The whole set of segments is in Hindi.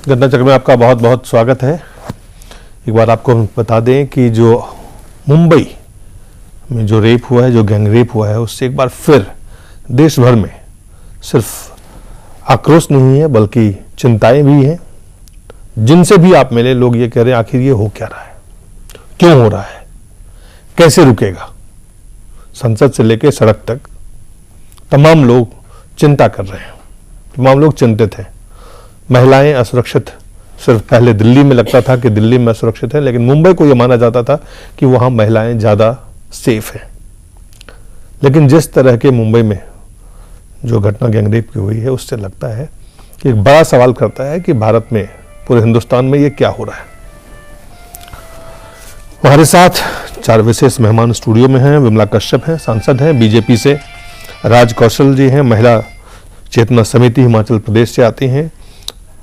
घटना चक्र में आपका बहुत बहुत स्वागत है। एक बार आपको हम बता दें कि जो मुंबई में जो रेप हुआ है, जो गैंग रेप हुआ है, उससे एक बार फिर देश भर में सिर्फ आक्रोश नहीं है बल्कि चिंताएं भी हैं। जिनसे भी आप मिले लोग ये कह रहे हैं आखिर ये हो क्या रहा है, क्यों हो रहा है, कैसे रुकेगा। संसद से लेकर सड़क तक तमाम लोग चिंता कर रहे हैं, तमाम लोग चिंतित हैं। महिलाएं असुरक्षित, सिर्फ पहले दिल्ली में लगता था कि दिल्ली में असुरक्षित है, लेकिन मुंबई को यह माना जाता था कि वहां महिलाएं ज्यादा सेफ हैं। लेकिन जिस तरह के मुंबई में जो घटना गैंगरेप की हुई है, उससे लगता है कि एक बड़ा सवाल करता है कि भारत में, पूरे हिंदुस्तान में ये क्या हो रहा है। हमारे साथ 4 विशेष मेहमान स्टूडियो में हैं। विमला कश्यप हैं, सांसद हैं बीजेपी से। राज कौशल जी हैं, महिला चेतना समिति हिमाचल प्रदेश से आती हैं।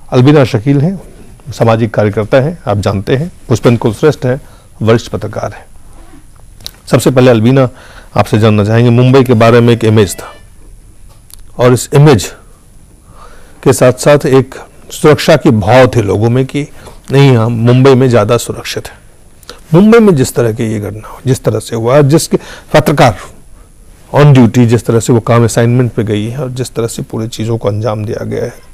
अलबीना शकील हैं, सामाजिक कार्यकर्ता हैं, आप जानते हैं। पुष्पेंद्र कुलश्रेष्ठ हैं, वरिष्ठ पत्रकार हैं। सबसे पहले अलबीना, आपसे जानना चाहेंगे, मुंबई के बारे में एक इमेज था और इस इमेज के साथ साथ एक सुरक्षा की भाव थे लोगों में कि नहीं, हम मुंबई में ज्यादा सुरक्षित है। मुंबई में जिस तरह की ये घटना जिस तरह से हुआ, जिसके पत्रकार ऑन ड्यूटी जिस तरह से वो काम असाइनमेंट पे गई है और जिस तरह से पूरी चीजों को अंजाम दिया गया है,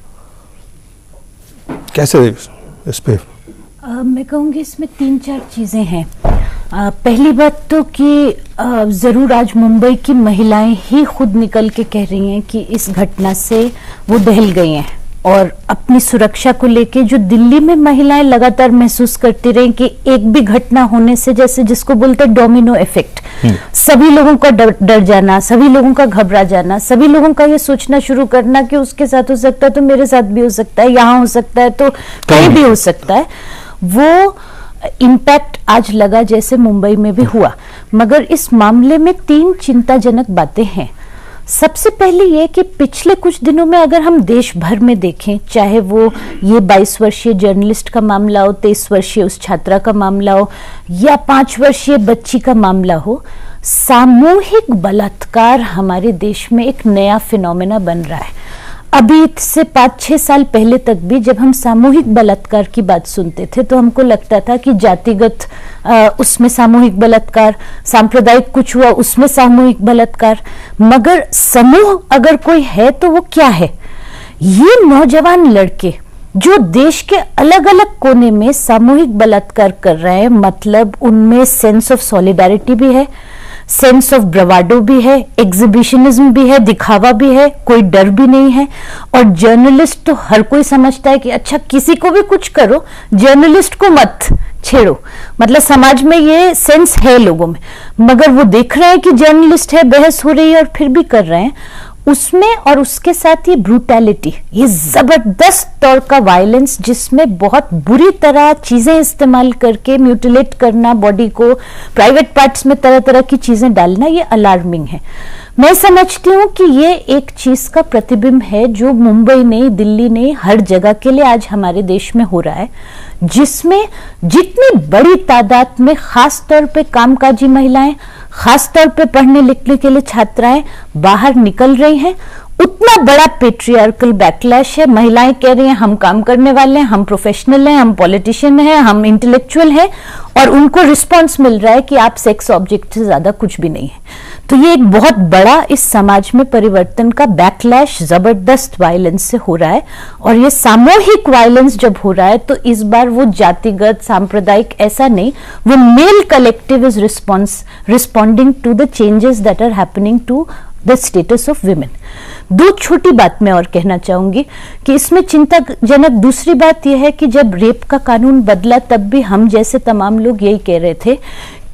कैसे इस पे? मैं कहूँगी इसमें 3-4 चीजें हैं। पहली बात तो कि जरूर आज मुंबई की महिलाएं ही खुद निकल के कह रही हैं कि इस घटना से वो दहल गई हैं और अपनी सुरक्षा को लेके जो दिल्ली में महिलाएं लगातार महसूस करती रही कि एक भी घटना होने से, जैसे जिसको बोलते हैं डोमिनो इफेक्ट, सभी लोगों का डर जाना, सभी लोगों का घबरा जाना, सभी लोगों का ये सोचना शुरू करना कि उसके साथ हो सकता है तो मेरे साथ भी हो सकता है, यहाँ हो सकता है तो कहीं भी हो सकता है। वो इम्पैक्ट आज लगा जैसे मुंबई में भी हुआ। मगर इस मामले में 3 चिंताजनक बातें हैं। सबसे पहले ये कि पिछले कुछ दिनों में अगर हम देश भर में देखें, चाहे वो ये 22 वर्षीय जर्नलिस्ट का मामला हो, 23 वर्षीय उस छात्रा का मामला हो या 5 वर्षीय बच्ची का मामला हो, सामूहिक बलात्कार हमारे देश में एक नया फिनोमेना बन रहा है। अभी से 5-6 साल पहले तक भी जब हम सामूहिक बलात्कार की बात सुनते थे तो हमको लगता था कि जातिगत उसमें सामूहिक बलात्कार, सांप्रदायिक कुछ हुआ उसमें सामूहिक बलात्कार, मगर समूह अगर कोई है तो वो क्या है? ये नौजवान लड़के जो देश के अलग अलग कोने में सामूहिक बलात्कार कर रहे हैं, मतलब उनमें सेंस ऑफ सॉलिडारिटी भी है, सेंस ऑफ ब्रवाडो भी है, एग्जिबिशनिज्म भी है, दिखावा भी है, कोई डर भी नहीं है। और जर्नलिस्ट तो हर कोई समझता है कि अच्छा किसी को भी कुछ करो, जर्नलिस्ट को मत छेड़ो, मतलब समाज में ये सेंस है लोगों में। मगर वो देख रहे हैं कि जर्नलिस्ट है, बहस हो रही है और फिर भी कर रहे हैं उसमें। और उसके साथ ये ब्रूटैलिटी, ये जबरदस्त तौर का वायलेंस जिसमें बहुत बुरी तरह चीजें इस्तेमाल करके म्यूटिलेट करना, बॉडी को प्राइवेट पार्ट्स में तरह तरह की चीजें डालना, ये अलार्मिंग है। मैं समझती हूँ कि ये एक चीज का प्रतिबिंब है जो मुंबई ने, दिल्ली ने, हर जगह के लिए आज हमारे देश में हो रहा है, जिसमें जितनी बड़ी तादाद में खास तौर पे कामकाजी महिलाएं, खास तौर पे पढ़ने लिखने के लिए छात्राएं बाहर निकल रही हैं, उतना बड़ा पेट्रियार्कल बैकलैश है। महिलाएं कह रही हैं हम काम करने वाले हैं, हम प्रोफेशनल हैं, हम पॉलिटिशियन हैं, हम इंटेलेक्चुअल हैं, और उनको रिस्पांस मिल रहा है कि आप सेक्स ऑब्जेक्ट से ज्यादा कुछ भी नहीं है। तो ये एक बहुत बड़ा इस समाज में परिवर्तन का बैकलैश जबरदस्त वायलेंस से हो रहा है। और ये सामूहिक वायलेंस जब हो रहा है तो इस बार वो जातिगत, सांप्रदायिक ऐसा नहीं, वो male collective is responding to the changes that are happening to the status of women. 2 छोटी बात मैं और कहना चाहूंगी कि इसमें चिंताजनक दूसरी बात यह है कि जब रेप का कानून बदला तब भी हम जैसे तमाम लोग यही कह रहे थे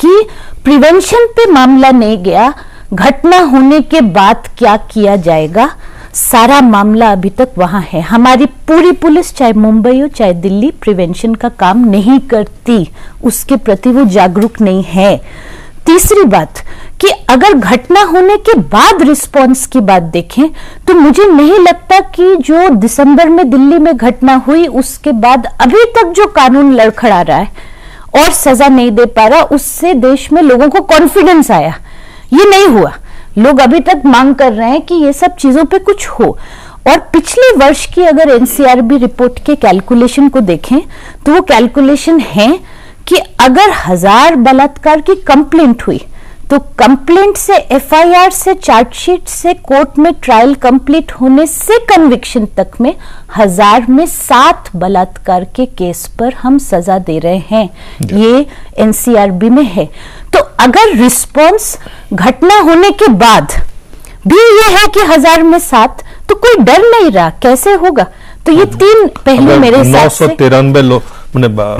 कि प्रिवेंशन पे मामला नहीं गया, घटना होने के बाद क्या किया जाएगा, सारा मामला अभी तक वहां है। हमारी पूरी पुलिस, चाहे मुंबई हो चाहे दिल्ली, प्रिवेंशन का काम नहीं करती, उसके प्रति वो जागरूक नहीं है। तीसरी बात कि अगर घटना होने के बाद रिस्पांस की बात देखें तो मुझे नहीं लगता कि जो दिसंबर में दिल्ली में घटना हुई उसके बाद अभी तक जो कानून लड़खड़ा रहा है और सजा नहीं दे पा रहा, उससे देश में लोगों को कॉन्फिडेंस आया। ये नहीं हुआ। लोग अभी तक मांग कर रहे हैं कि ये सब चीजों पे कुछ हो। और पिछले वर्ष की अगर एनसीआरबी रिपोर्ट के कैलकुलेशन को देखें तो वो कैलकुलेशन है कि अगर 1000 बलात्कार की कंप्लेंट हुई तो कंप्लेंट से एफआईआर से चार्जशीट से कोर्ट में ट्रायल कंप्लीट होने से कन्विक्शन तक में 1000 में 7 बलात्कार के केस पर हम सजा दे रहे हैं। ये एनसीआरबी में है। तो अगर रिस्पॉन्स घटना होने के बाद भी ये है कि 1000 में 7, तो कोई डर नहीं रहा, कैसे होगा? तो ये 3 पहलू मेरे हिसाब से 993 लोग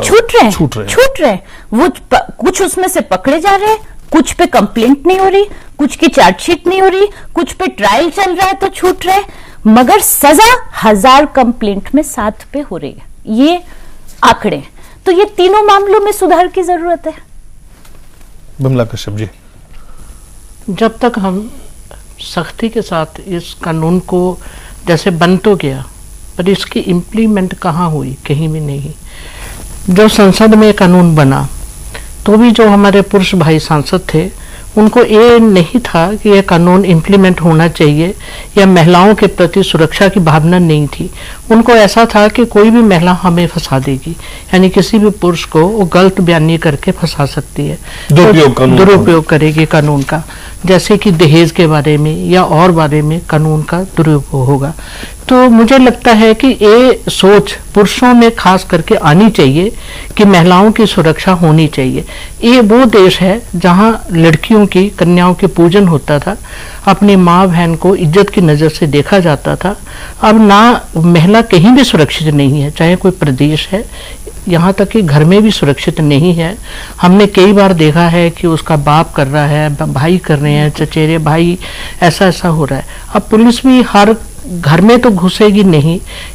छूट रहे वो कुछ उसमें से पकड़े जा रहे हैं, कुछ पे कंप्लेंट नहीं हो रही, कुछ की चार्जशीट नहीं हो रही, कुछ पे ट्रायल चल रहा है तो छूट रहे, मगर सजा 1000 कंप्लेंट में 7 पे हो रही है। ये आंकड़े, तो ये तीनों मामलों में सुधार की जरूरत है। बिमला कश्यप जी, जब तक हम सख्ती के साथ इस कानून को, जैसे बन तो गया पर इसकी इम्प्लीमेंट कहाँ हुई? कहीं भी नहीं। जो संसद में कानून बना तो भी जो हमारे पुरुष भाई सांसद थे उनको ये नहीं था कि यह कानून इम्प्लीमेंट होना चाहिए, या महिलाओं के प्रति सुरक्षा की भावना नहीं थी। उनको ऐसा था कि कोई भी महिला हमें फंसा देगी, यानी किसी भी पुरुष को वो गलत बयानी करके फंसा सकती है, दुरुपयोग करेगी कानून का, जैसे कि दहेज के बारे में या और बारे में कानून का दुरुपयोग होगा। तो मुझे लगता है कि ये सोच पुरुषों में खास करके आनी चाहिए कि महिलाओं की सुरक्षा होनी चाहिए। ये वो देश है जहाँ लड़कियों की, कन्याओं के पूजन होता था, अपनी माँ बहन को इज्जत की नज़र से देखा जाता था। अब ना महिला कहीं भी सुरक्षित नहीं है, चाहे कोई प्रदेश है, यहाँ तक कि घर में भी सुरक्षित नहीं है। हमने कई बार देखा है कि उसका बाप कर रहा है, भाई कर रहे हैं, चचेरे भाई, ऐसा हो रहा है। अब पुलिस भी हर घर में तो घुसेगी नहीं,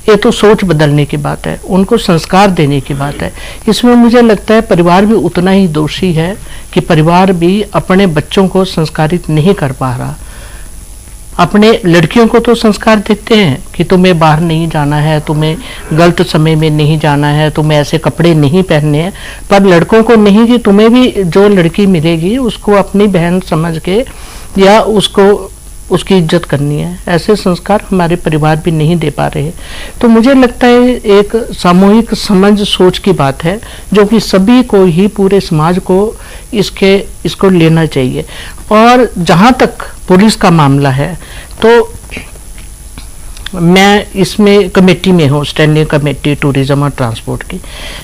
ये तो सोच बदलने की बात है, उनको संस्कार देने की बात है। इसमें मुझे लगता है परिवार भी उतना ही दोषी है कि परिवार भी अपने बच्चों को संस्कारित नहीं कर पा रहा। अपने लड़कियों को तो संस्कार देते हैं कि तुम्हें बाहर नहीं जाना है, तुम्हें गलत समय में नहीं जाना है, तुम्हें ऐसे कपड़े नहीं पहनने हैं, पर लड़कों को नहीं कि तुम्हें भी जो लड़की मिलेगी उसको अपनी बहन समझ के या उसको उसकी इज्जत करनी है। ऐसे संस्कार हमारे परिवार भी नहीं दे पा रहे। तो मुझे लगता है एक सामूहिक समझ सोच की बात है जो कि सभी को ही, पूरे समाज को इसको लेना चाहिए। और जहाँ तक पुलिस का मामला है तो मैं इसमें कमेटी में हूँ, स्टैंडिंग कमेटी टूरिज्म और ट्रांसपोर्ट की।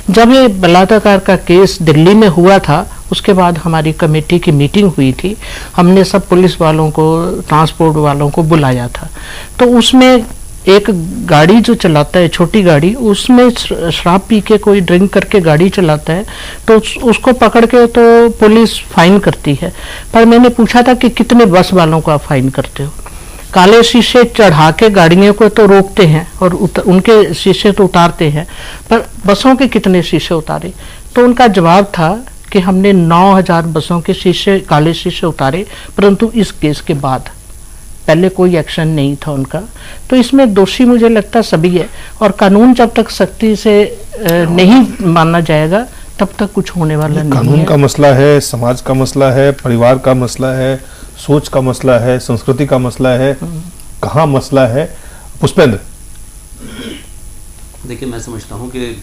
जब ये बलात्कार का केस दिल्ली में हुआ था उसके बाद हमारी कमेटी की मीटिंग हुई थी। हमने सब पुलिस वालों को, ट्रांसपोर्ट वालों को बुलाया था। तो उसमें एक गाड़ी जो चलाता है, छोटी गाड़ी, उसमें शराब पी के कोई ड्रिंक करके गाड़ी चलाता है तो उसको पकड़ के तो पुलिस फाइन करती है। पर मैंने पूछा था कि कितने बस वालों को आप फाइन करते हो? काले शीशे चढ़ा के गाड़ियों को तो रोकते हैं और उनके शीशे तो उतारते हैं, पर बसों के कितने शीशे उतारे? तो उनका जवाब था कि हमने 9000 बसों के शीशे, काले शीशे उतारे, परंतु इस केस के बाद, पहले कोई एक्शन नहीं था उनका। तो इसमें दोषी मुझे लगता सभी है, और कानून जब तक सख्ती से नहीं माना जाएगा तब तक कुछ होने वाला नहीं है। कानून का मसला है, समाज का मसला है, परिवार का मसला है, सोच का मसला है, संस्कृति का मसला है, कहाँ मसला है? पुष्पेंद्र, देखिए, मैं समझता हूँ कि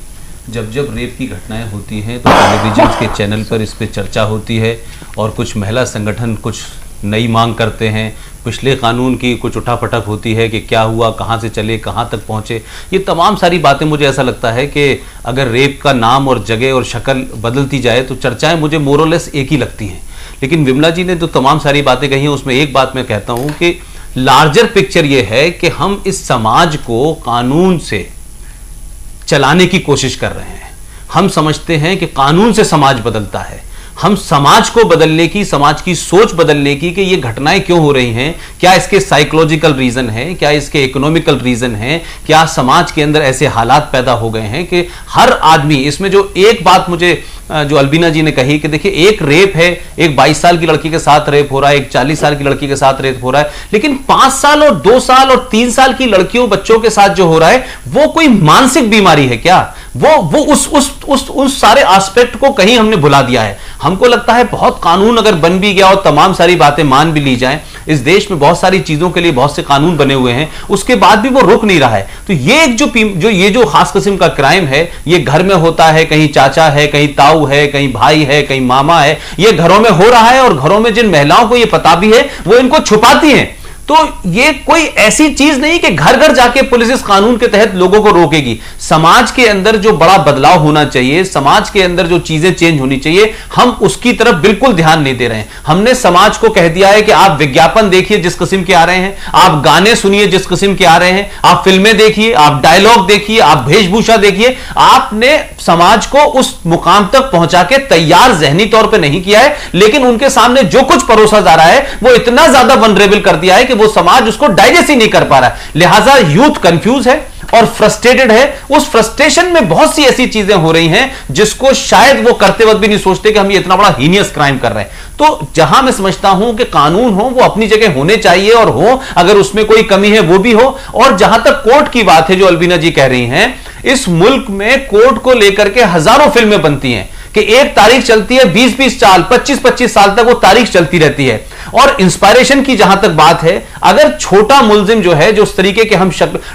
जब जब रेप की घटनाएं होती हैं तो टेलीविजन के चैनल पर इस पे चर्चा होती है और कुछ महिला संगठन कुछ नई मांग करते हैं, पिछले कानून की कुछ उठापटक होती है कि क्या हुआ, कहाँ से चले, कहाँ तक पहुँचे। ये तमाम सारी बातें, मुझे ऐसा लगता है कि अगर रेप का नाम और जगह और शक्ल बदलती जाए तो चर्चाएं मुझे मोरलेस एक ही लगती हैं। लेकिन विमला जी ने जो तमाम सारी बातें कही हैं उसमें एक बात मैं कहता हूँ कि लार्जर पिक्चर ये है कि हम इस समाज को कानून से चलाने की कोशिश कर रहे हैं। हम समझते हैं कि कानून से समाज बदलता है। हम समाज को बदलने की, समाज की सोच बदलने की कि ये घटनाएं क्यों हो रही हैं, क्या इसके साइकोलॉजिकल रीजन है, क्या इसके इकोनॉमिकल रीजन है, क्या समाज के अंदर ऐसे हालात पैदा हो गए हैं कि हर आदमी, इसमें जो एक बात मुझे जो अल्बीना जी ने कही कि देखिए एक रेप है, एक 22 साल की लड़की के साथ रेप हो रहा है, एक 40 साल की लड़की के साथ रेप हो रहा है, लेकिन 5 साल और 2 साल और 3 साल की लड़कियों, बच्चों के साथ जो हो रहा है वो कोई मानसिक बीमारी है क्या? वो उस सारे एस्पेक्ट को कहीं हमने भुला दिया है। हमको लगता है बहुत कानून अगर बन भी गया और तमाम सारी बातें मान भी ली जाएं, इस देश में बहुत सारी चीजों के लिए बहुत से कानून बने हुए हैं, उसके बाद भी वो रुक नहीं रहा है। तो ये एक जो खास किस्म का क्राइम है, ये घर में होता है, कहीं चाचा है, कहीं ताऊ है, कहीं भाई है, कहीं मामा है, ये घरों में हो रहा है और घरों में जिन महिलाओं को ये पता भी है वो इनको छुपाती हैं। तो ये कोई ऐसी चीज नहीं कि घर घर जाके पुलिस इस कानून के तहत लोगों को रोकेगी। समाज के अंदर जो बड़ा बदलाव होना चाहिए, समाज के अंदर जो चीजें चेंज होनी चाहिए, हम उसकी तरफ बिल्कुल ध्यान नहीं दे रहे हैं। हमने समाज को कह दिया है कि आप विज्ञापन देखिए जिस किस्म के आ रहे हैं, आप गाने सुनिए जिस किस्म के आ रहे हैं, आप फिल्में देखिए, आप डायलॉग देखिए, आप वेशभूषा देखिए। आपने समाज को उस मुकाम तक पहुंचा के तैयार जहनी तौर पर नहीं किया है, लेकिन उनके सामने जो कुछ परोसा जा रहा है वो इतना ज्यादा वनरेबल कर दिया है कि वो समाज उसको डाइजेस्ट ही नहीं कर पा रहा है। लिहाजा यूथ कंफ्यूज है और फ्रस्ट्रेटेड है। उस फ्रस्ट्रेशन में बहुत सी ऐसी चीजें हो रही हैं जिसको शायद वो करते वक्त भी नहीं सोचते कि हम ये इतना बड़ा हीनियस क्राइम कर रहे हैं। तो जहां मैं समझता हूं कि कानून हो वो अपनी जगह होने चाहिए और हो, अगर उसमें कोई कमी है वो भी हो। और जहां तक कोर्ट की बात है जो अलबीना जी कह रही हैं, इस मुल्क में कोर्ट को लेकर के हजारों फिल्में बनती हैं कि एक तारीख चलती है, 20-20 साल, 25-25 साल तक वो तारीख चलती रहती है। और इंस्पायरेशन की जहां तक बात है, अगर छोटा मुलजिम जो है, जो उस तरीके के हम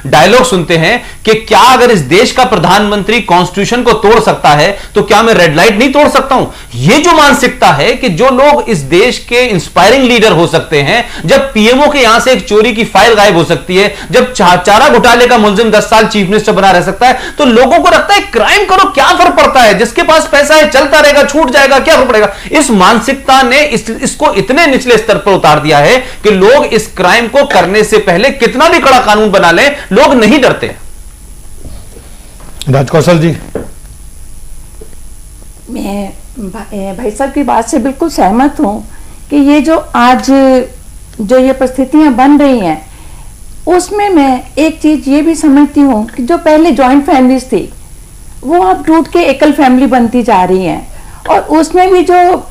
डायलॉग सुनते हैं कि क्या अगर इस देश का प्रधानमंत्री कॉन्स्टिट्यूशन को तोड़ सकता है तो क्या मैं रेड लाइट नहीं तोड़ सकता हूं? ये जो मानसिकता है कि जो लोग इस देश के इंस्पायरिंग लीडर हो सकते हैं, जब पीएमओ के यहां से एक चोरी की फाइल गायब हो सकती है, जब चारा घोटाले का मुलजिम 10 साल चीफ मिनिस्टर बना रह सकता है, तो लोगों को लगता है क्राइम करो, क्या फर्क पड़ता है, जिसके पास पैसा है चलता रहेगा, छूट जाएगा, क्या फर्क पड़ेगा। इस मानसिकता ने इसको इतने निचले स्तर पर उतार दिया है कि लोग इस क्राइम को करने से पहले कितना भी कड़ा कानून बना लें, लोग नहीं डरते। राज कौशल जी, मैं भाई साहब की बात से बिल्कुल सहमत हूं कि ये जो आज जो ये परिस्थितियां बन रही हैं, उसमें मैं एक चीज ये भी समझती हूं कि जो पहले जॉइंट फैमिलीज थी वो अब टूट के एकल फैमिली बनती जा रही हैं, और उसमें भी जो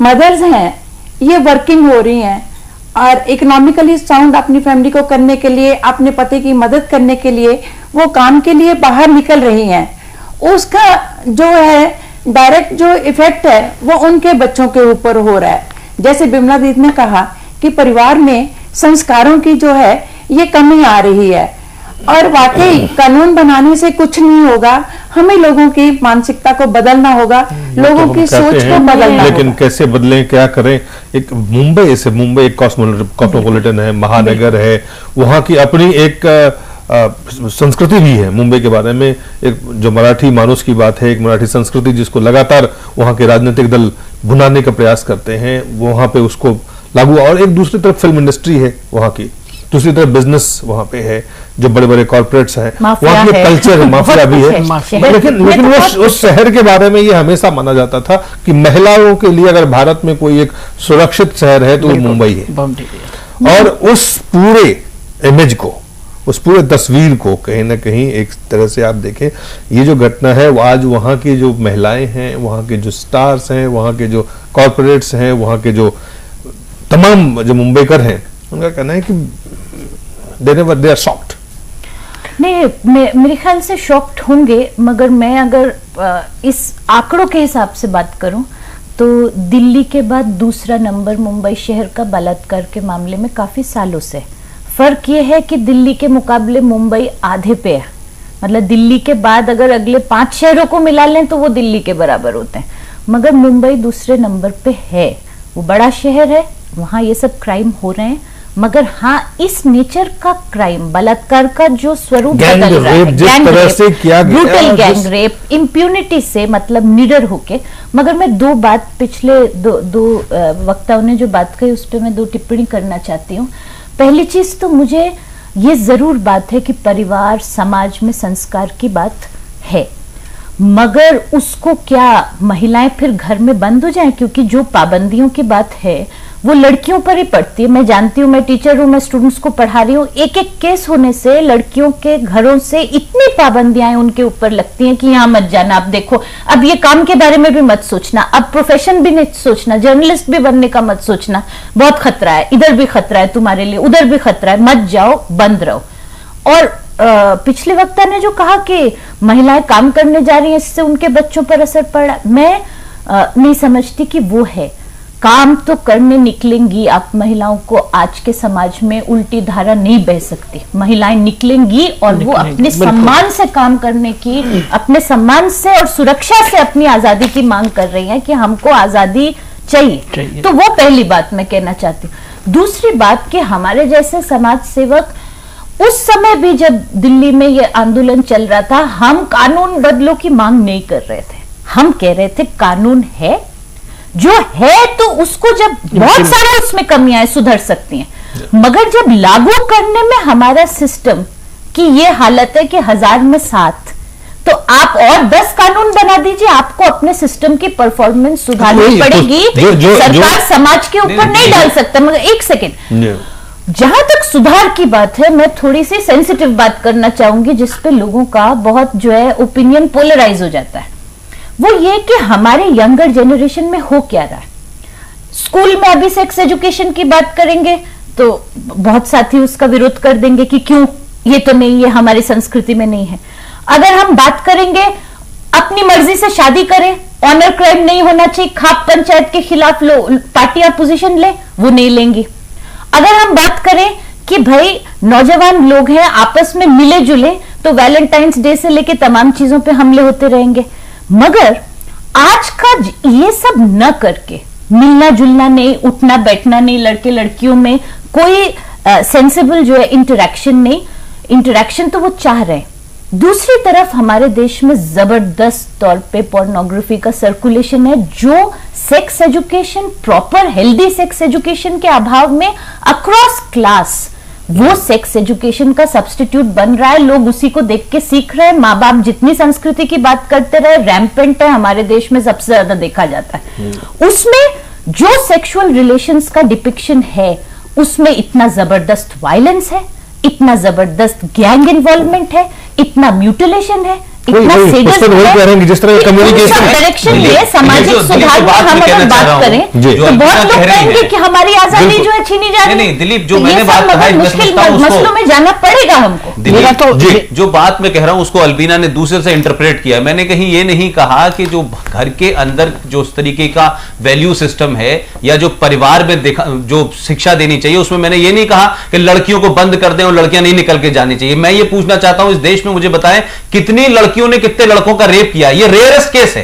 मदर्स हैं ये वर्किंग हो रही हैं और इकोनॉमिकली साउंड अपनी फैमिली को करने के लिए, अपने पति की मदद करने के लिए वो काम के लिए बाहर निकल रही हैं। उसका जो है डायरेक्ट जो इफेक्ट है वो उनके बच्चों के ऊपर हो रहा है। जैसे बिमला दीदी ने कहा कि परिवार में संस्कारों की जो है ये कमी आ रही है, और वाकई कानून बनाने से कुछ नहीं होगा, हमें लोगों की मानसिकता को बदलना होगा, लोगों की सोच को बदलना लेकिन होगा। कैसे बदलें, क्या करें। एक मुंबई एक कॉस्मोपॉलिटन है, महानगर है, वहां की अपनी एक संस्कृति भी है। मुंबई के बारे में एक जो मराठी मानुस की बात है, एक मराठी संस्कृति जिसको लगातार वहां के राजनीतिक दल भुनाने का प्रयास करते हैं, वहां पे उसको लागू। और एक दूसरी तरफ फिल्म इंडस्ट्री है वहां की, दूसरी तरफ बिजनेस वहां पे है, जो बड़े बड़े कॉर्पोरेट्स हैं, वहां के कल्चर है, माफिया भी है। लेकिन वो उस शहर के बारे में ये हमेशा माना जाता था कि महिलाओं के लिए अगर भारत में कोई एक सुरक्षित शहर है तो वो मुंबई है। और उस पूरे इमेज को, उस पूरे तस्वीर को कहीं ना कहीं एक तरह से आप देखें, ये जो घटना है वो आज वहां की जो महिलाएं हैं, वहां के जो स्टार्स हैं, वहां के जो कॉर्पोरेट्स हैं, वहां के जो तमाम जो मुंबईकर हैं, उनका कहना है कि दे आर शॉक्ड। नहीं, मेरे ख्याल से शॉक्ड होंगे, मगर मैं अगर इस आंकड़ों के हिसाब से बात करूं तो दिल्ली के बाद दूसरा नंबर मुंबई शहर का बलात्कार के मामले में काफी सालों से। फर्क ये है कि दिल्ली के मुकाबले मुंबई आधे पे है, मतलब दिल्ली के बाद अगर अगले 5 शहरों को मिला लें तो वो दिल्ली के बराबर होते हैं, मगर मुंबई दूसरे नंबर पे है। वो बड़ा शहर है, वहां ये सब क्राइम हो रहे हैं, मगर हाँ इस नेचर का क्राइम, बलात्कार का जो स्वरूप बदल रहा है, ब्रूटल गैंग रेप, इम्प्यूनिटी से, मतलब निडर होके। मगर मैं दो बात पिछले दो वक्ताओं ने जो बात कही उस पर मैं 2 टिप्पणी करना चाहती हूँ। पहली चीज तो मुझे ये जरूर बात है कि परिवार समाज में संस्कार की बात है, मगर उसको क्या महिलाएं फिर घर में बंद हो जाएं? क्योंकि जो पाबंदियों की बात है वो लड़कियों पर ही पड़ती है। मैं जानती हूँ, मैं टीचर हूँ, मैं स्टूडेंट्स को पढ़ा रही हूँ, एक एक केस होने से लड़कियों के घरों से इतनी पाबंदियां उनके ऊपर लगती हैं कि यहाँ मत जाना, आप देखो, अब ये काम के बारे में भी मत सोचना, अब प्रोफेशन भी नहीं सोचना, जर्नलिस्ट भी बनने का मत सोचना, बहुत खतरा है, इधर भी खतरा है तुम्हारे लिए, उधर भी खतरा है, मत जाओ, बंद रहो। और पिछले वक्ता ने जो कहा कि महिलाएं काम करने जा रही हैं, इससे उनके बच्चों पर असर पड़ रहा, मैं नहीं समझती कि वो है। काम तो करने निकलेंगी आप महिलाओं को आज के समाज में उल्टी धारा नहीं बह सकती। महिलाएं निकलेंगी और वो अपने सम्मान से काम करने की, अपने सम्मान से और सुरक्षा से अपनी आजादी की मांग कर रही हैं कि हमको आजादी चाहिए। तो वो पहली बात मैं कहना चाहती हूँ। दूसरी बात कि हमारे जैसे समाज सेवक उस समय भी जब दिल्ली में ये आंदोलन चल रहा था, हम कानून बदलो की मांग नहीं कर रहे थे। हम कह रहे थे कानून है जो है, तो उसको जब बहुत सारा उसमें कमियां हैं सुधर सकती हैं, मगर जब लागू करने में हमारा सिस्टम की ये हालत है कि 1000 में 7, तो आप और 10 कानून बना दीजिए, आपको अपने सिस्टम की परफॉर्मेंस सुधारनी पड़ेगी। सरकार समाज के ऊपर नहीं डाल सकता। मगर एक सेकेंड, जहां तक सुधार की बात है, मैं थोड़ी सी सेंसिटिव बात करना चाहूंगी जिसपे लोगों का बहुत जो है ओपिनियन पोलराइज हो जाता है। वो ये कि हमारे यंगर जनरेशन में हो क्या रहा है। स्कूल में अभी सेक्स एजुकेशन की बात करेंगे तो बहुत साथी उसका विरोध कर देंगे कि क्यों, ये तो नहीं, ये हमारी संस्कृति में नहीं है। अगर हम बात करेंगे अपनी मर्जी से शादी करें, ऑनर क्राइम नहीं होना चाहिए, खाप पंचायत के खिलाफ पार्टियां पोजीशन ले, वो नहीं लेंगी। अगर हम बात करें कि भाई नौजवान लोग हैं आपस में मिले जुले, तो वैलेंटाइंस डे से लेके तमाम चीजों पे हमले होते रहेंगे। मगर आज का ये सब न करके, मिलना जुलना नहीं, उठना बैठना नहीं, लड़के लड़कियों में कोई सेंसिबल जो है इंटरेक्शन नहीं, इंटरेक्शन तो वो चाह रहे हैं। दूसरी तरफ हमारे देश में जबरदस्त तौर पे पोर्नोग्राफी का सर्कुलेशन है, जो sex education, proper healthy sex education के अभाव में अक्रॉस क्लास वो सेक्स एजुकेशन का सब्स्टिट्यूट बन रहा है। लोग उसी को देख के सीख रहे हैं। माँ बाप जितनी संस्कृति की बात करते रहे, रैम्पेंट है हमारे देश में, सबसे ज्यादा देखा जाता है। उसमें जो सेक्सुअल रिलेशंस का डिपिक्शन है, उसमें इतना जबरदस्त वायलेंस है, इतना जबरदस्त गैंग इन्वॉल्वमेंट है, इतना म्यूटिलेशन है, इतना जिस तरह डायरेक्शन में सामाजिक सुधार में हम अगर बात करें तो बहुत लोग कहेंगे कि हमारी आजादी जो है छीनी जा रही है। नहीं दिलीप, जो मैंने बात कहा है, मुश्किल मसलों में जाना पड़ेगा हमको। मेरा तो जो बात मैं कह रहा हूं उसको अलबीना ने दूसरे से इंटरप्रेट किया। मैंने कहीं ये नहीं कहा कि जो घर के अंदर जो उस तरीके का वैल्यू सिस्टम है या जो परिवार में देखा जो शिक्षा देनी चाहिए, उसमें मैंने ये नहीं कहा कि लड़कियों को बंद कर दें और लड़कियां नहीं निकल के जानी चाहिए। मैं ये पूछना चाहता हूं, इस देश में मुझे बताएं कितनी लड़कियों ने कितने लड़कों का रेप किया? ये रेयरेस्ट केस है।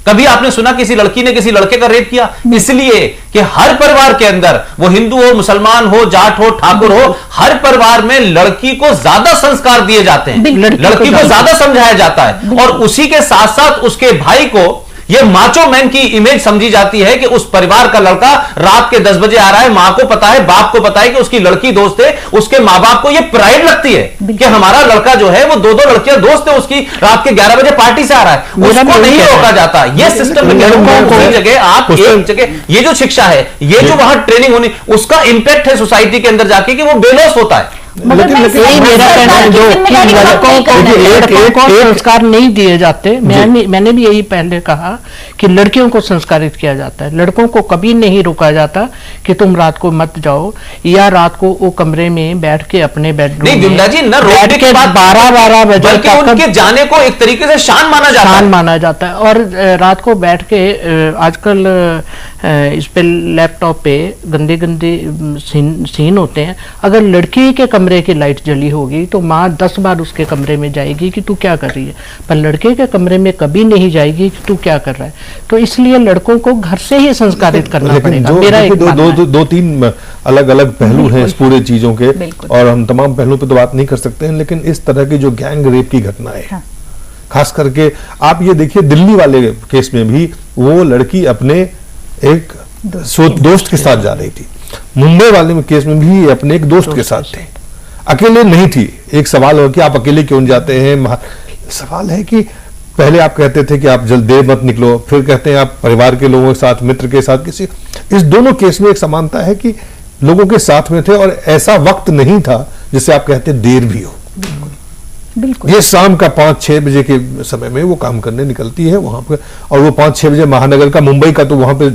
कभी आपने सुना किसी लड़की ने किसी लड़के का रेप किया? इसलिए कि हर परिवार के अंदर, वो हिंदू हो, मुसलमान हो, जाट हो, ठाकुर हो, हर परिवार में लड़की को ज्यादा संस्कार दिए जाते हैं, लड़की को ज्यादा समझाया जाता है, और उसी के साथ साथ उसके भाई को ये माचो मैन की इमेज समझी जाती है कि उस परिवार का लड़का रात के 10 बजे आ रहा है, मां को पता है, बाप को पता है कि उसकी लड़की दोस्त है, उसके मां बाप को ये प्राइड लगती है कि हमारा लड़का जो है वो 2-2 लड़कियां दोस्त है उसकी, रात के 11 बजे पार्टी से आ रहा है, उसको नहीं रोका जाता। ये सिस्टम जगह आप एक जगह ये जो शिक्षा है, ये जो वहां ट्रेनिंग होनी, उसका इंपैक्ट है सोसाइटी के अंदर जाके कि वो बेलौस होता है। लेकिन मेरा कहना है जो लड़कों को संस्कार नहीं दिए जाते, मैंने भी यही पहले कहा कि लड़कियों को संस्कारित किया जाता है, लड़कों को कभी नहीं रोका जाता कि तुम रात को मत जाओ या रात को वो कमरे में बैठ के अपने बेडरूम में बैठ के 12-12 बजे तक उनके जाने को एक तरीके से शान माना जाता है। और रात को बैठ के आजकल इस पे लैपटॉप पे गंदे सीन होते हैं। अगर लड़की के कमरे की लाइट जली होगी तो माँ 10 बार उसके कमरे में जाएगी कि तू क्या कर रही है, पर लड़के के कमरे में कभी नहीं जाएगी कि तू क्या कर रहा है। तो इसलिए लड़कों को घर से ही संस्कारित करना पड़ेगा। मेरा एक दो तीन अलग अलग पहलू हैं इस पूरे चीजों के, और हम तमाम पहलुओं पे तो बात नहीं कर सकते हैं, लेकिन इस तरह की जो गैंग रेप की घटनाएं हैं, खास करके आप ये देखिए दिल्ली वाले केस में भी वो लड़की अपने एक दोस्त के साथ जा रही थी, मुंबई वाले केस में भी अपने एक दोस्त के साथ थे, अकेले नहीं थी। एक सवाल हो कि आप अकेले क्यों जाते हैं? सवाल है कि पहले आप कहते थे कि आप जल्द देर मत निकलो, फिर कहते हैं आप परिवार के लोगों के साथ, मित्र के साथ, किसी। इस दोनों केस में एक समानता है कि लोगों के साथ में थे और ऐसा वक्त नहीं था जिसे आप कहते देर भी हो। बिल्कुल। ये शाम का 5-6 बजे के समय में वो काम करने निकलती है वहां पे, और वो 5-6 बजे महानगर का, मुंबई का, तो वहां पे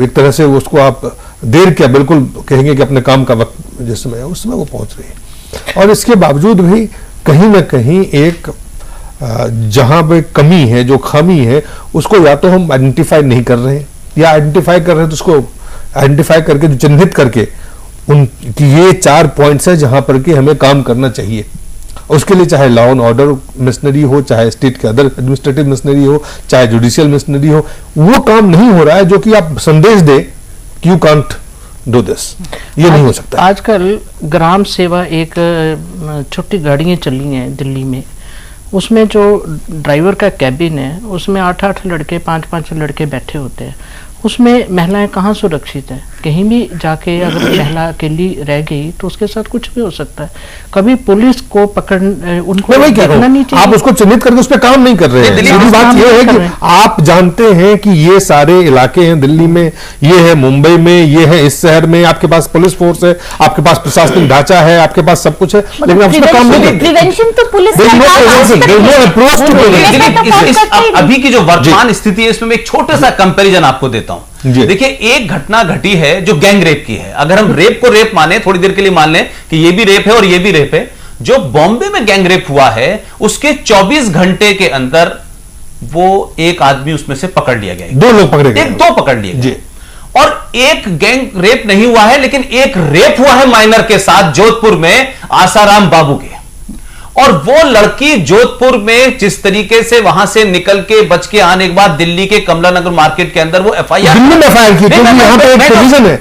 एक तरह से उसको आप देर क्या बिल्कुल कहेंगे कि अपने काम का वक्त जिस समय है उस समय वो पहुंच रही है। और इसके बावजूद भी कहीं ना कहीं एक जहां पे कमी है, जो खामी है, उसको या तो हम आइडेंटिफाई नहीं कर रहे हैं, या आइडेंटिफाई कर रहे हैं तो उसको आइडेंटिफाई करके, चिन्हित करके उन कि ये 4 पॉइंट्स है जहां पर कि हमें काम करना चाहिए। उसके लिए चाहे लॉ एंड ऑर्डर मिशनरी हो, चाहे स्टेट के अदर एडमिनिस्ट्रेटिव मिशनरी हो, चाहे जुडिशियल मिशनरी हो, वो काम नहीं हो रहा है जो कि आप संदेश दे कि यू कांट डू दिस, ये नहीं हो सकता। आजकल ग्राम सेवा एक छोटी गाड़ियां चली हैं दिल्ली में, उसमें जो ड्राइवर का कैबिन है उसमें 8-8 लड़के 5-5 लड़के बैठे होते हैं। उसमें महिलाएं कहाँ सुरक्षित है? कहीं भी जाके अगर महिला अकेली रह गई तो उसके साथ कुछ भी हो सकता है। कभी पुलिस को पकड़ उनको देखना नहीं चाहिए। आप उसको चिन्हित करके उस पर काम नहीं कर रहे हैं। सीधी बात यह है कि आप जानते हैं कि ये सारे इलाके हैं दिल्ली में, ये है मुंबई में, ये है इस शहर में, आपके पास पुलिस फोर्स है, आपके पास प्रशासनिक ढांचा है, आपके पास सब कुछ है, लेकिन आप उस पर काम नहीं करते। प्रिवेंशन तो पुलिस अभी की जो वर्तमान स्थिति है इसमें एक छोटा सा कंपैरिजन आपको देता हूं। देखिए, एक घटना घटी है जो गैंग रेप की है। अगर हम रेप को रेप माने, थोड़ी देर के लिए मान लें कि ये भी रेप है और ये भी रेप है। जो बॉम्बे में गैंग रेप हुआ है उसके 24 घंटे के अंदर वो एक आदमी उसमें से पकड़ लिया गया, 2 लोग पकड़े गए, 1-2 पकड़ लिए गए। और एक गैंग रेप नहीं हुआ है, लेकिन एक रेप हुआ है माइनर के साथ जोधपुर में आसाराम बाबू के। और वो लड़की जोधपुर में जिस तरीके से वहां से निकल के बच के आने के बाद दिल्ली के कमला नगर मार्केट के अंदर वो एफआईआर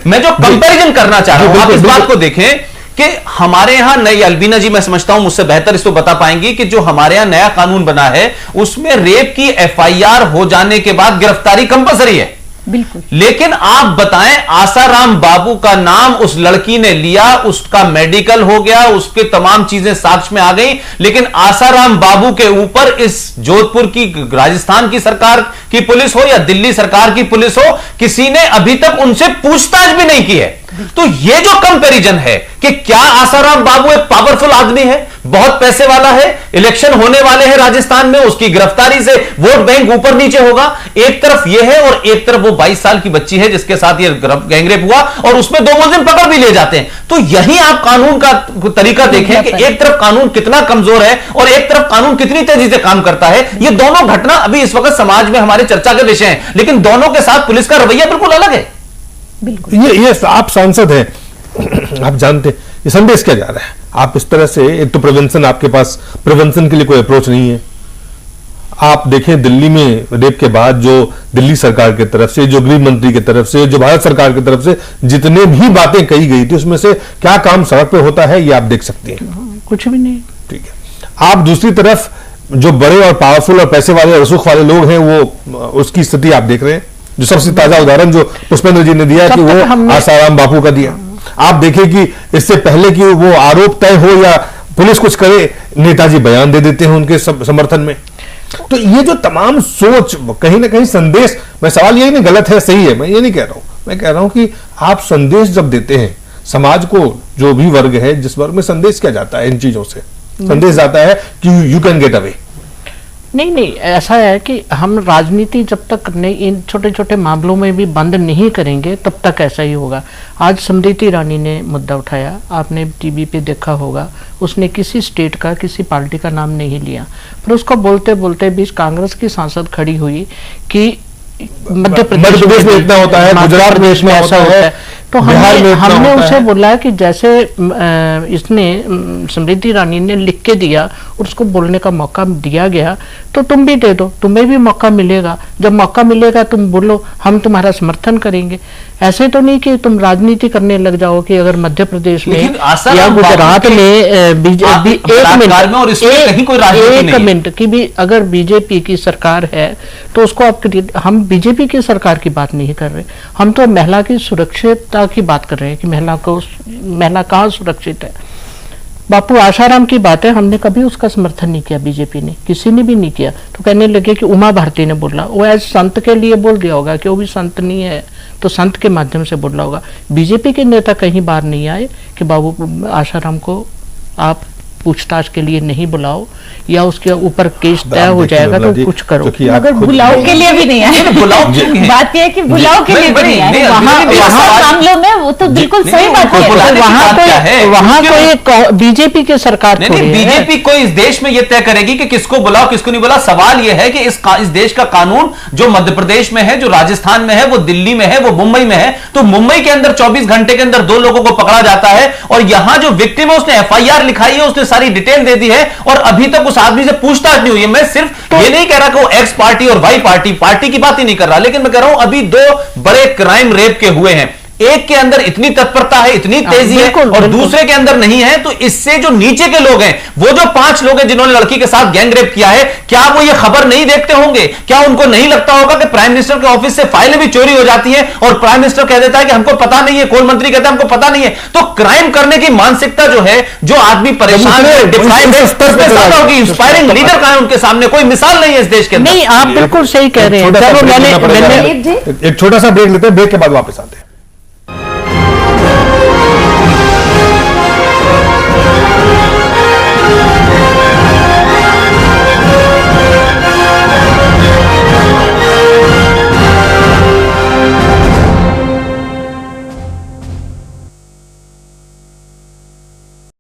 मैं जो कंपैरिजन करना चाह रहा हूं, आप इस बात को देखें कि हमारे यहां नई, अलबीना जी मैं समझता हूं मुझसे बेहतर इसको बता पाएंगी कि जो हमारे यहां नया कानून बना है उसमें रेप की एफआईआर हो जाने के बाद गिरफ्तारी कंपलसरी है। बिल्कुल। लेकिन आप बताएं, आसाराम बाबू का नाम उस लड़की ने लिया, उसका मेडिकल हो गया, उसके तमाम चीजें साक्ष्य में आ गई, लेकिन आसाराम बाबू के ऊपर इस जोधपुर की, राजस्थान की सरकार की पुलिस हो या दिल्ली सरकार की पुलिस हो, किसी ने अभी तक उनसे पूछताछ भी नहीं की है। तो ये जो कंपैरिजन है कि क्या आसाराम बाबू एक पावरफुल आदमी है, बहुत पैसे वाला है, इलेक्शन होने वाले हैं राजस्थान में, उसकी गिरफ्तारी से वोट बैंक ऊपर नीचे होगा, एक तरफ यह है और एक तरफ वो 22 साल की बच्ची है जिसके साथ ये गैंगरेप हुआ और उसमें 2 मुलजिम पकड़ भी लिए जाते हैं। तो यही आप कानून का तरीका देखें कि एक तरफ कानून कितना कमजोर है और एक तरफ कानून कितनी तेजी से काम करता है। ये दोनों घटना अभी इस वक्त समाज में हमारे चर्चा के विषय हैं, लेकिन दोनों के साथ पुलिस का रवैया बिल्कुल अलग है। ये आप सांसद हैं, आप जानते हैं ये संदेश क्या जा रहा है। आप इस तरह से, एक तो प्रिवेंशन, आपके पास प्रिवेंशन के लिए कोई अप्रोच नहीं है। आप देखें दिल्ली में रेप के बाद जो दिल्ली सरकार की तरफ से, जो गृह मंत्री की तरफ से, जो भारत सरकार की तरफ से जितने भी बातें कही गई थी उसमें से क्या काम सड़क पे होता है ये आप देख सकते हैं। कुछ भी नहीं। ठीक है। आप दूसरी तरफ जो बड़े और पावरफुल और पैसे वाले रसूख वाले लोग हैं वो उसकी स्थिति आप देख रहे हैं। जो सबसे ताजा उदाहरण जो पुष्पेंद्र जी ने दिया कि वो आसाराम बापू का दिया। आप देखिए कि इससे पहले कि वो आरोप तय हो या पुलिस कुछ करे, नेताजी बयान दे देते हैं उनके समर्थन में। तो ये जो तमाम सोच, कहीं ना कहीं संदेश, मैं सवाल यही नहीं गलत है सही है, मैं ये नहीं कह रहा हूं, मैं कह रहा हूं कि आप संदेश जब देते हैं समाज को, जो भी वर्ग है जिस वर्ग में, संदेश क्या जाता है इन चीजों से? संदेश जाता है कि यू कैन गेट अवे। नहीं, ऐसा है कि हम राजनीति जब तक नहीं, इन छोटे छोटे मामलों में भी बंद नहीं करेंगे तब तक ऐसा ही होगा। आज स्मृति ईरानी ने मुद्दा उठाया, आपने टीवी पे देखा होगा, उसने किसी स्टेट का, किसी पार्टी का नाम नहीं लिया, पर उसको बोलते बोलते बीच कांग्रेस की सांसद खड़ी हुई कि मध्य प्रदेश में इतना होता है, गुजरात में इतना होता है। तो हमने उसे बोला कि जैसे इसने स्मृति ईरानी ने लिख के दिया और उसको बोलने का मौका दिया गया, तो तुम भी दे दो, तुम्हें भी मौका मिलेगा। जब मौका मिलेगा तुम बोलो, हम तुम्हारा समर्थन करेंगे। ऐसे तो नहीं कि तुम राजनीति करने लग जाओ कि अगर मध्य प्रदेश में या गुजरात में बीजेपी, एक मिनट की भी अगर बीजेपी की सरकार है तो उसको हम बीजेपी की सरकार की बात नहीं कर रहे, हम तो महिला की सुरक्षितता की बात कर रहे हैं कि महिला कहाँ सुरक्षित है। बापू आसाराम की बात है, हमने कभी उसका समर्थन नहीं किया, बीजेपी ने, किसी ने भी नहीं किया। तो कहने लगे कि उमा भारती ने बोला, वो एज संत के लिए बोल दिया होगा कि वो भी संत नहीं है तो संत के माध्यम से बोला होगा। बीजेपी के नेता कहीं बार नहीं आए कि बाबू आसाराम को आप पूछताछ के लिए नहीं बुलाओ, या उसके ऊपर केस तय आप हो देखिए जाएगा निर्मला तो जी, कुछ करो। क्योंकि आप मगर खुद- बुलाव के लिए भी नहीं आए। बुलाव क्यों है? बात यह है कि बुलाव के लिए भी नहीं आए। नहीं, वहाँ नहीं, वहाँ सवाल- मामलों में वो तो बिल्कुल नहीं, सही नहीं, बात उनको है। बुलाने की वहाँ बात क्या है? कोई बीजेपी की सरकार नहीं थोड़ी नहीं, है। बीजेपी कोई इस देश में यह तय करेगी कि किसको बुलाओ किसको नहीं बुलाओ। सवाल यह है कि इस देश का कानून जो मध्य प्रदेश में है, जो राजस्थान में है, वो दिल्ली में है, वो मुंबई में है, तो मुंबई के अंदर 24 घंटे के अंदर 2 लोगों को पकड़ा जाता है और यहां जो विक्टिम है उसने एफआईआर लिखाई है, उसने सारी डिटेल दे दी है और अभी तक उस आदमी से पूछताछ नहीं हुई है। मैं सिर्फ ये नहीं कह रहा कि वो एक्स पार्टी और वाई पार्टी की बात ही नहीं कर रहा, लेकिन मैं कह रहा हूं अभी 2 बड़े क्राइम रेप के हुए हैं। एक के अंदर इतनी तत्परता है, इतनी तेजी है बिल्कुल, और बिल्कुल। दूसरे के अंदर नहीं है। तो इससे जो नीचे के लोग हैं, वो जो 5 लोग हैं जिन्होंने लड़की के साथ गैंग रेप किया है, क्या वो ये खबर नहीं देखते होंगे? क्या उनको नहीं लगता होगा कि प्राइम मिनिस्टर के ऑफिस से फाइलें भी चोरी हो जाती हैं और प्राइम मिनिस्टर कह देता है कि हमको पता नहीं है, कोल मंत्री कहता है हमको पता नहीं है। तो क्राइम करने की मानसिकता जो है, जो आदमी परेशान है, डिप्राइव्ड है, उसमें ज्यादा होगी। इंस्पायरिंग लीडर कहां है उनके सामने? कोई मिसाल नहीं है इस देश के अंदर। नहीं, आप बिल्कुल सही कह रहे हैं। छोटा सा चलो ब्रेक लेना पड़ेगा। मैंने एक छोटा सा ब्रेक लेते हैं, ब्रेक के बाद वापस आते हैं।